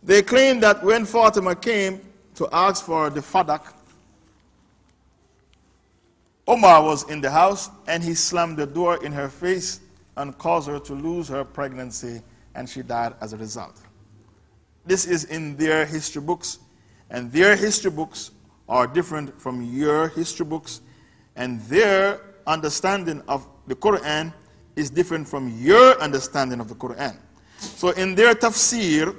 They claim that when Fatima came to ask for the Fadak, Omar was in the house and he slammed the door in her face and caused her to lose her pregnancy, and she died as a result. This is in their history books, and their history books are different from your history books, and their understanding of the Quran is different from your understanding of the Quran. So in their tafsir,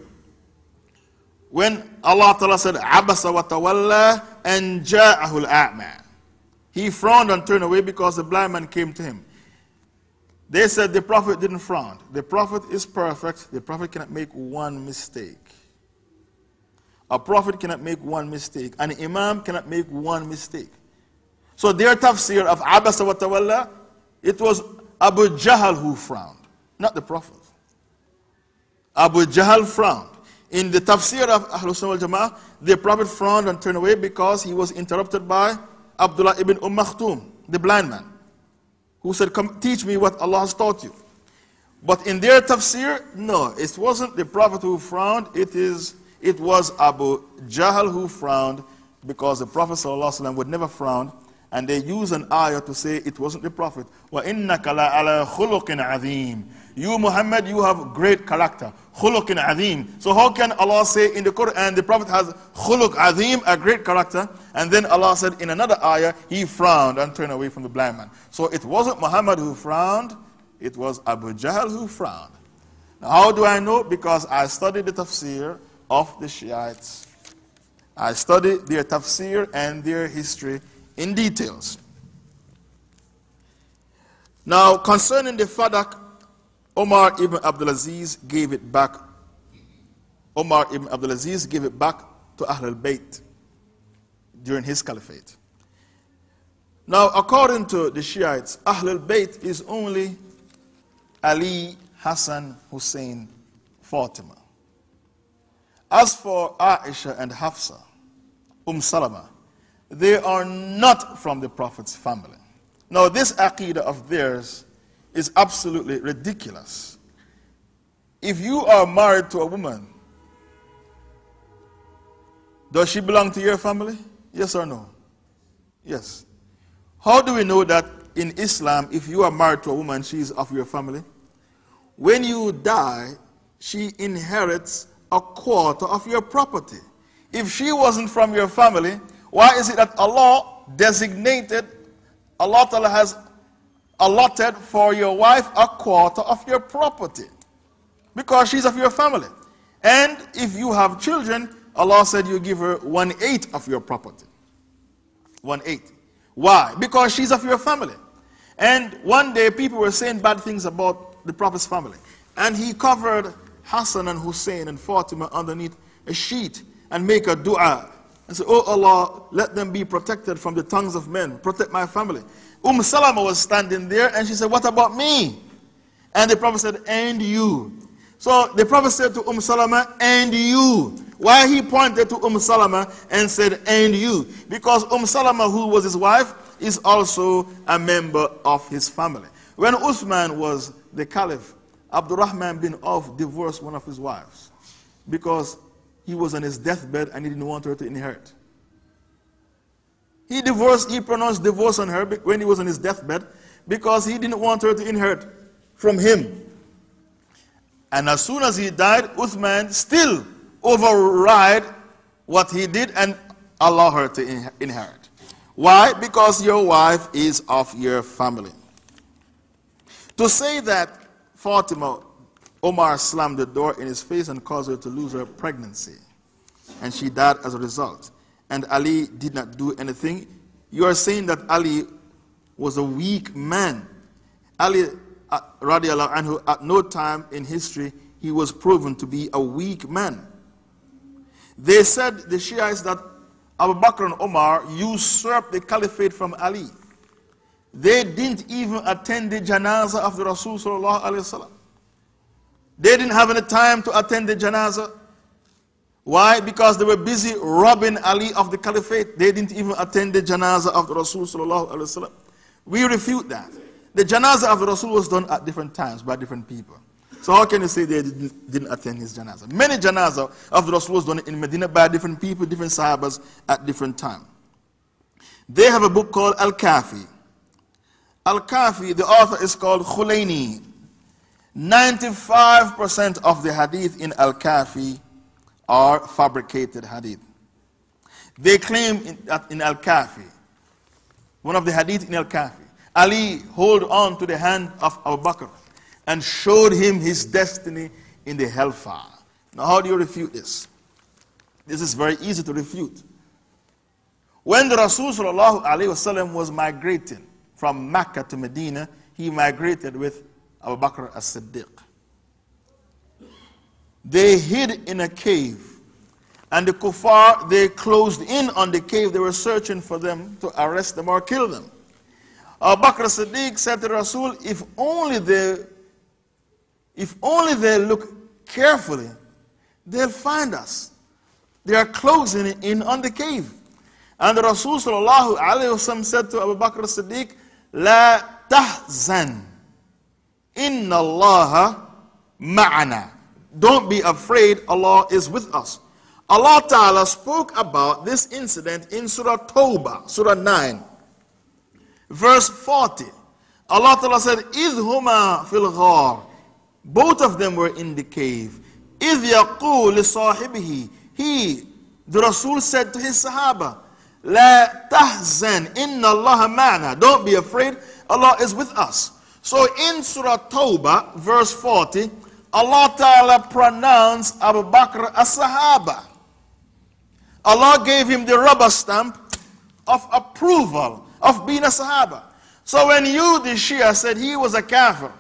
when Allah Ta'ala said, Abasa wa tawalla and ja'ahu al-a'ma, he frowned and turned away because the blind man came to him. They said the Prophet didn't frown. The Prophet is perfect. The Prophet cannot make one mistake. A Prophet cannot make one mistake. An Imam cannot make one mistake. So their tafsir of Abasa wa tawalla, it was Abu Jahl who frowned, not the Prophet. Abu Jahl frowned. In the tafsir of Ahlul Sunnah wal Jama'ah, the Prophet frowned and turned away because he was interrupted by Abdullah ibn Maktoum, the blind man, who said, come teach me what Allah has taught you. But in their tafsir, no, it wasn't the Prophet who frowned, it was Abu Jahl who frowned, because the Prophet ﷺ would never frown, and they use an ayah to say it wasn't the Prophet. وَإِنَّكَ لَعَلَى خُلُقٍ عَظِيمٍ. You, Muhammad, you have great character. خُلُقٍ عَظِيمٍ. So how can Allah say in the Quran the Prophet has خُلُق عَظِيم, a great character, and then Allah said in another ayah, he frowned and turned away from the blind man. So it wasn't Muhammad who frowned, it was Abu Jahl who frowned. Now, how do I know? Because I studied the tafsir of the Shiites. I studied their tafsir and their history in details. Now, concerning the Fadak, Omar ibn Abdulaziz gave it back. Omar ibn Abdulaziz gave it back to Ahlul Bayt during his caliphate. Now, according to the Shiites, Ahlul Bayt is only Ali, Hassan, Hussein, Fatima. As for Aisha and Hafsa, Salama, they are not from the Prophet's family. Now, this Aqidah of theirs is absolutely ridiculous. If you are married to a woman, does she belong to your family? Yes or no? Yes. How do we know that in Islam, if you are married to a woman, she is of your family? When you die, she inherits a quarter of your property. If she wasn't from your family, why is it that Allah designated, Allah Ta'ala has allotted for your wife a quarter of your property? Because she's of your family. And if you have children, Allah said you give her 1/8 of your property. 1/8. Why? Because she's of your family. And one day people were saying bad things about the Prophet's family. And he covered Hassan and Hussein and Fatima underneath a sheet and make a dua. And said, oh Allah, let them be protected from the tongues of men. Protect my family. Salama was standing there and she said, what about me? And the Prophet said, and you. So the Prophet said to Salama, and you. Why he pointed to Salama and said, and you? Because Salama, who was his wife, is also a member of his family. When Uthman was the caliph, Abdurrahman bin Auf divorced one of his wives because he was on his deathbed and he didn't want her to inherit. He pronounced divorce on her when he was on his deathbed because he didn't want her to inherit from him. And as soon as he died, Uthman still override what he did and allow her to inherit. Why? Because your wife is of your family. To say that Fatima, Omar slammed the door in his face and caused her to lose her pregnancy, and she died as a result, and Ali did not do anything, you are saying that Ali was a weak man. Ali, radiallahu anhu, at no time in history, he was proven to be a weak man. They said, the Shiites, that Abu Bakr and Omar usurped the caliphate from Ali. They didn't even attend the janazah of the Rasul sallallahu alaihi wasallam. They didn't have any time to attend the janazah. Why? Because they were busy robbing Ali of the caliphate. They didn't even attend the janazah of the Rasul sallallahu alaihi wasallam. We refute that. The janazah of the Rasul was done at different times by different people. So how can you say they didn't attend his janazah? Many janazah of the Rasul was done in Medina by different people, different sahabas at different times. They have a book called Al-Kafi. Al-Kafi, the author is called Khulaini. 95% of the hadith in Al-Kafi are fabricated hadith. They claim in Al-Kafi, one of the hadith in Al-Kafi, Ali hold on to the hand of Abu Bakr and showed him his destiny in the hellfire. Now how do you refute this? This is very easy to refute. When the Rasul was migrating from Mecca to Medina, he migrated with Abu Bakr as-Siddiq. They hid in a cave, and the kuffar, they closed in on the cave. They were searching for them to arrest them or kill them. Abu Bakr as-Siddiq said to Rasul, if only they look carefully, they'll find us. They are closing in on the cave. And the Rasul said to Abu Bakr as-Siddiq, La tahzan, inna Allah ma'ana. Don't be afraid, Allah is with us. Allah Ta'ala spoke about this incident in Surah Tawbah, Surah 9, verse 40. Allah Ta'ala said, إِذْ هُمَا فِي الْغَارِ. Both of them were in the cave. إِذْ يَقُولِ لِصَاحِبِهِ. The Rasul said to his Sahaba, La tahzan, inna Allah ma'ana. Don't be afraid, Allah is with us. So in Surah Tawbah, verse 40, Allah Ta'ala pronounced Abu Bakr as Sahaba. Allah gave him the rubber stamp of approval of being a Sahaba. So when you, the Shia, said he was a kafir,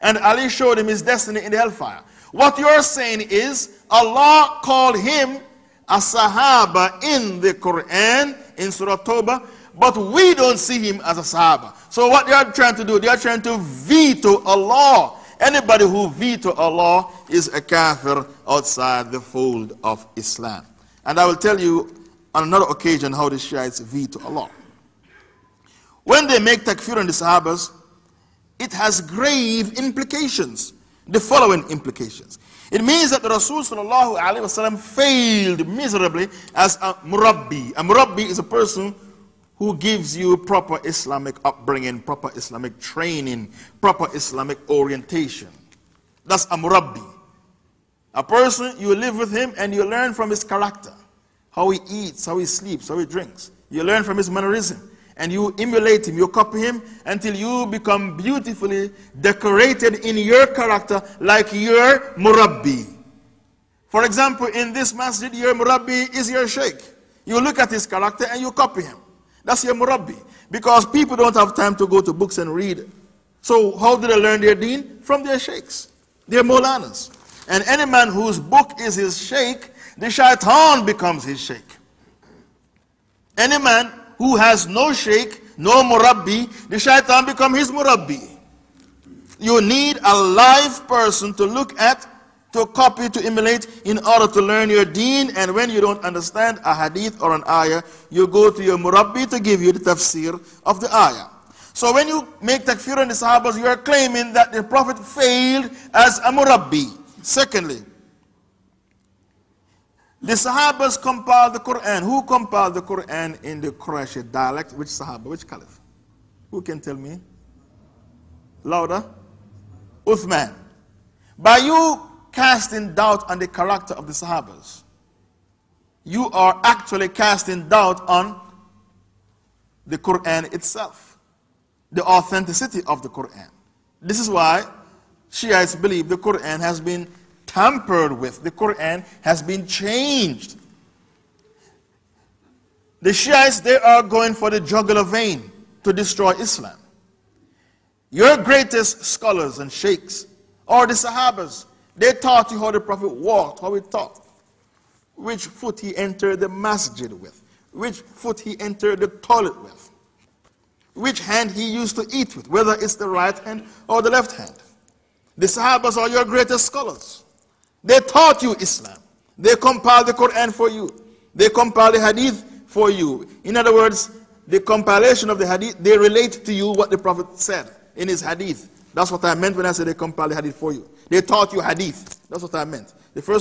and Ali showed him his destiny in the hellfire, what you're saying is Allah called him a Sahaba in the Quran, in Surah Tawbah, but we don't see him as a Sahaba. So what they are trying to do, they are trying to veto Allah. Anybody who veto Allah is a kafir outside the fold of Islam. And I will tell you on another occasion how the Shiites veto Allah. When they make takfir on the Sahabas, it has grave implications. The following implications. It means that the Rasul failed miserably as a murabbi. A murabbi is a person who gives you proper Islamic upbringing, proper Islamic training, proper Islamic orientation. That's a murabbi. A person, you live with him and you learn from his character. How he eats, how he sleeps, how he drinks. You learn from his mannerism. And you emulate him, you copy him until you become beautifully decorated in your character like your murabbi. For example, in this masjid, your murabbi is your sheikh. You look at his character and you copy him. That's your murabbi. Because people don't have time to go to books and read. So how do they learn their deen? From their sheikhs, their molanas. And any man whose book is his sheikh, the shaitan becomes his sheikh. Any man who has no sheikh, no murabbi, the shaitan become his murabbi. You need a live person to look at, to copy, to emulate in order to learn your deen. And when you don't understand a hadith or an ayah, you go to your murabbi to give you the tafsir of the ayah. So when you make takfir on the Sahabas, you are claiming that the Prophet failed as a murabbi. Secondly, the Sahabas compiled the Quran. Who compiled the Quran in the Quraysh dialect? Which Sahaba? Which Caliph? Who can tell me? Louder? Uthman. By you casting doubt on the character of the Sahabas, you are actually casting doubt on the Quran itself, the authenticity of the Quran. This is why Shiites believe the Quran has been tampered with. The Quran has been changed. The Shiites, they are going for the jugular vein to destroy Islam. Your greatest scholars and sheikhs are the Sahabas. They taught you how the Prophet walked, how he talked, which foot he entered the masjid with, which foot he entered the toilet with, which hand he used to eat with, whether it's the right hand or the left hand. The Sahabas are your greatest scholars. They taught you Islam. They compiled the Quran for you. They compiled the Hadith for you. In other words, the compilation of the Hadith, they relate to you what the Prophet said in his Hadith. That's what I meant when I said they compiled the Hadith for you. They taught you hadith. That's what I meant. The first